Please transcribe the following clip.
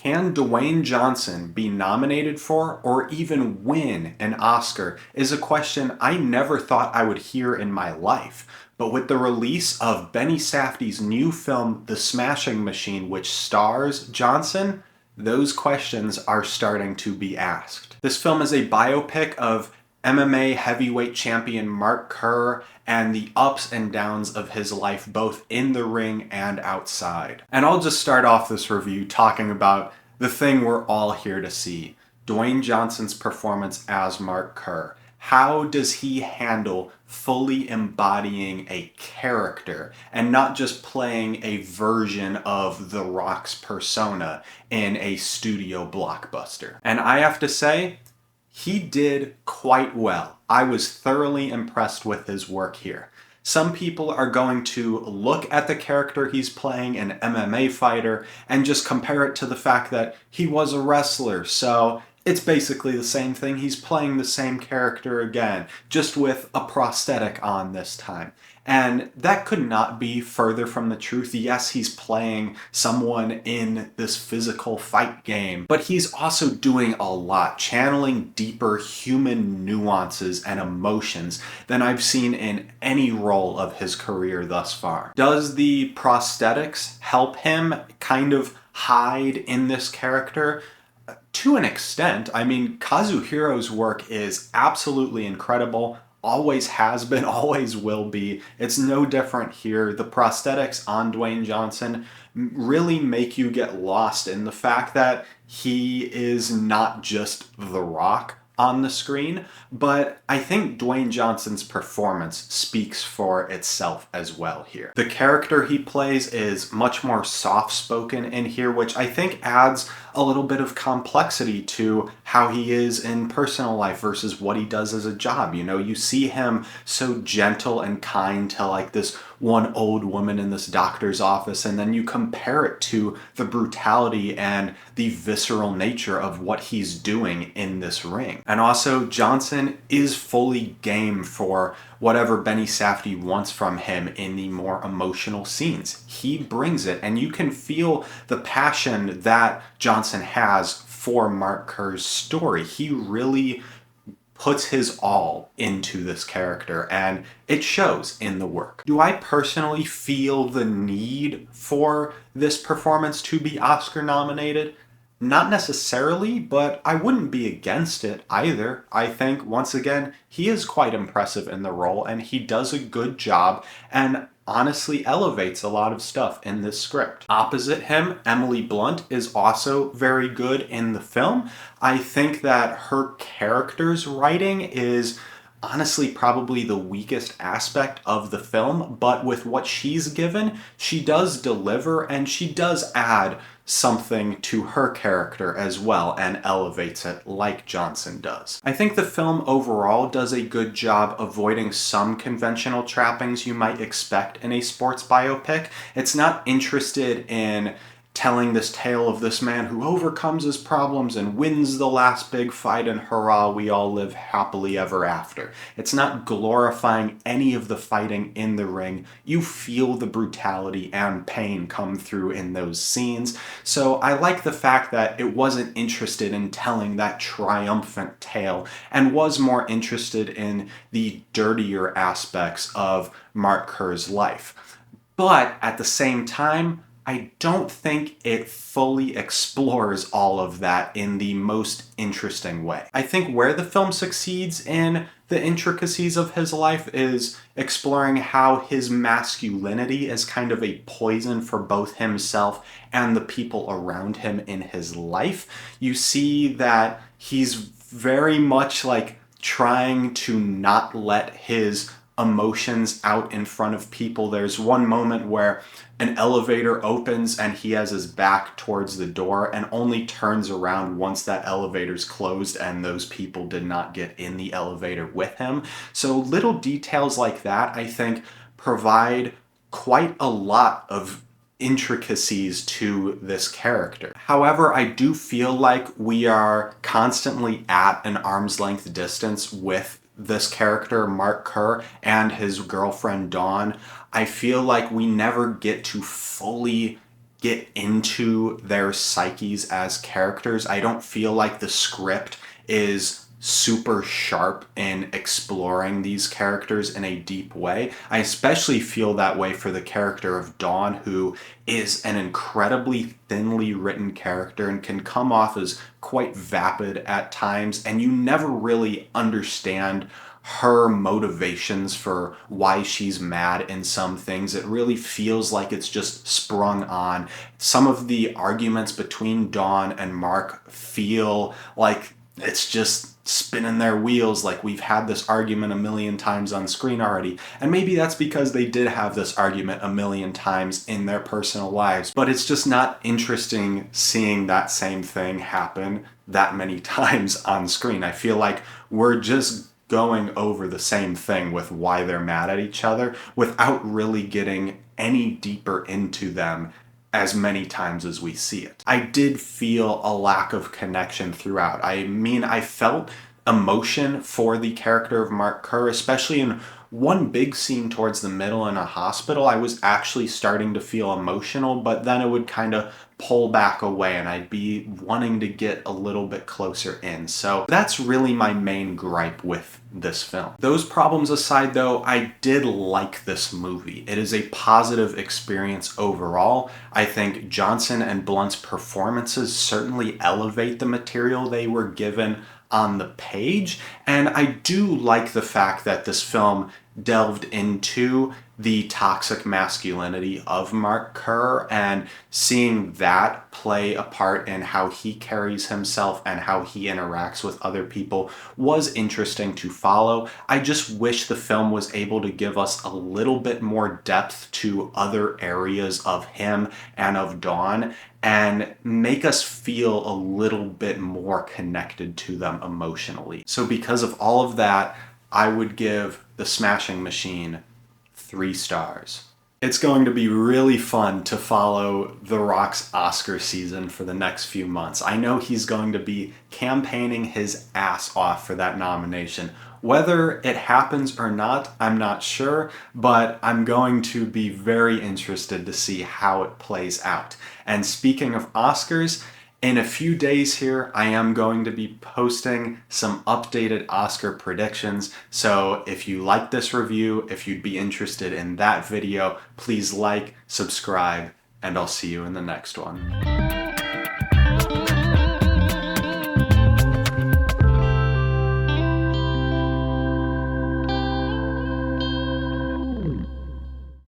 Can Dwayne Johnson be nominated for or even win an Oscar is a question I never thought I would hear in my life. But with the release of Benny Safdie's new film, The Smashing Machine, which stars Johnson, those questions are starting to be asked. This film is a biopic of MMA heavyweight champion Mark Kerr and the ups and downs of his life both in the ring and outside. And I'll just start off this review talking about the thing we're all here to see, Dwayne Johnson's performance as Mark Kerr. How does he handle fully embodying a character and not just playing a version of The Rock's persona in a studio blockbuster? And I have to say, he did quite well. I was thoroughly impressed with his work here. Some people are going to look at the character he's playing, an MMA fighter, and just compare it to the fact that he was a wrestler, so it's basically the same thing. He's playing the same character again, just with a prosthetic on this time. And that could not be further from the truth. Yes, he's playing someone in this physical fight game, but he's also doing a lot, channeling deeper human nuances and emotions than I've seen in any role of his career thus far. Does the prosthetics help him kind of hide in this character? To an extent. I mean, Kazuhiro's work is absolutely incredible. Always has been, always will be. It's no different here. The prosthetics on Dwayne Johnson really make you get lost in the fact that he is not just The Rock on the screen, but I think Dwayne Johnson's performance speaks for itself as well here. The character he plays is much more soft-spoken in here, which I think adds a little bit of complexity to how he is in personal life versus what he does as a job. You know, you see him so gentle and kind to like this one old woman in this doctor's office, and then you compare it to the brutality and the visceral nature of what he's doing in this ring. And also, Johnson is fully game for whatever Benny Safdie wants from him in the more emotional scenes. He brings it, and you can feel the passion that Johnson has for Mark Kerr's story. He really puts his all into this character, and it shows in the work. Do I personally feel the need for this performance to be Oscar nominated? Not necessarily, but I wouldn't be against it either. I think, once again, he is quite impressive in the role, and he does a good job, and honestly elevates a lot of stuff in this script. Opposite him, Emily Blunt is also very good in the film. I think that her character's writing is honestly probably the weakest aspect of the film, but with what she's given, she does deliver, and she does add something to her character as well and elevates it like Johnson does. I think the film overall does a good job avoiding some conventional trappings you might expect in a sports biopic. It's not interested in telling this tale of this man who overcomes his problems and wins the last big fight and hurrah, we all live happily ever after. It's not glorifying any of the fighting in the ring. You feel the brutality and pain come through in those scenes. So I like the fact that it wasn't interested in telling that triumphant tale and was more interested in the dirtier aspects of Mark Kerr's life. But at the same time, I don't think it fully explores all of that in the most interesting way. I think where the film succeeds in the intricacies of his life is exploring how his masculinity is kind of a poison for both himself and the people around him in his life. You see that he's very much like trying to not let his emotions out in front of people. There's one moment where an elevator opens and he has his back towards the door and only turns around once that elevator's closed and those people did not get in the elevator with him. So little details like that, I think, provide quite a lot of intricacies to this character. However, I do feel like we are constantly at an arm's length distance with this character, Mark Kerr, and his girlfriend, Dawn. I feel like we never get to fully get into their psyches as characters. I don't feel like the script is super sharp in exploring these characters in a deep way. I especially feel that way for the character of Dawn, who is an incredibly thinly written character and can come off as quite vapid at times, and you never really understand her motivations for why she's mad in some things. It really feels like it's just sprung on. Some of the arguments between Dawn and Mark feel like it's just spinning their wheels, like we've had this argument a million times on screen already. And maybe that's because they did have this argument a million times in their personal lives, but it's just not interesting seeing that same thing happen that many times on screen. I feel like we're just going over the same thing with why they're mad at each other without really getting any deeper into them as many times as we see it. I did feel a lack of connection throughout. I mean, I felt emotion for the character of Mark Kerr, especially in one big scene towards the middle in a hospital. I was actually starting to feel emotional, but then it would kind of pull back away and I'd be wanting to get a little bit closer in. So that's really my main gripe with this film. Those problems aside though, I did like this movie. It is a positive experience overall. I think Johnson and Blunt's performances certainly elevate the material they were given on the page, and I do like the fact that this film delved into the toxic masculinity of Mark Kerr, and seeing that play a part in how he carries himself and how he interacts with other people was interesting to follow. I just wish the film was able to give us a little bit more depth to other areas of him and of Dawn and make us feel a little bit more connected to them emotionally. So because of all of that, I would give The Smashing Machine 3 stars. It's going to be really fun to follow The Rock's Oscar season for the next few months. I know he's going to be campaigning his ass off for that nomination. Whether it happens or not, I'm not sure, but I'm going to be very interested to see how it plays out. And speaking of Oscars, in a few days here, I am going to be posting some updated Oscar predictions. So if you like this review, if you'd be interested in that video, please like, subscribe, and I'll see you in the next one.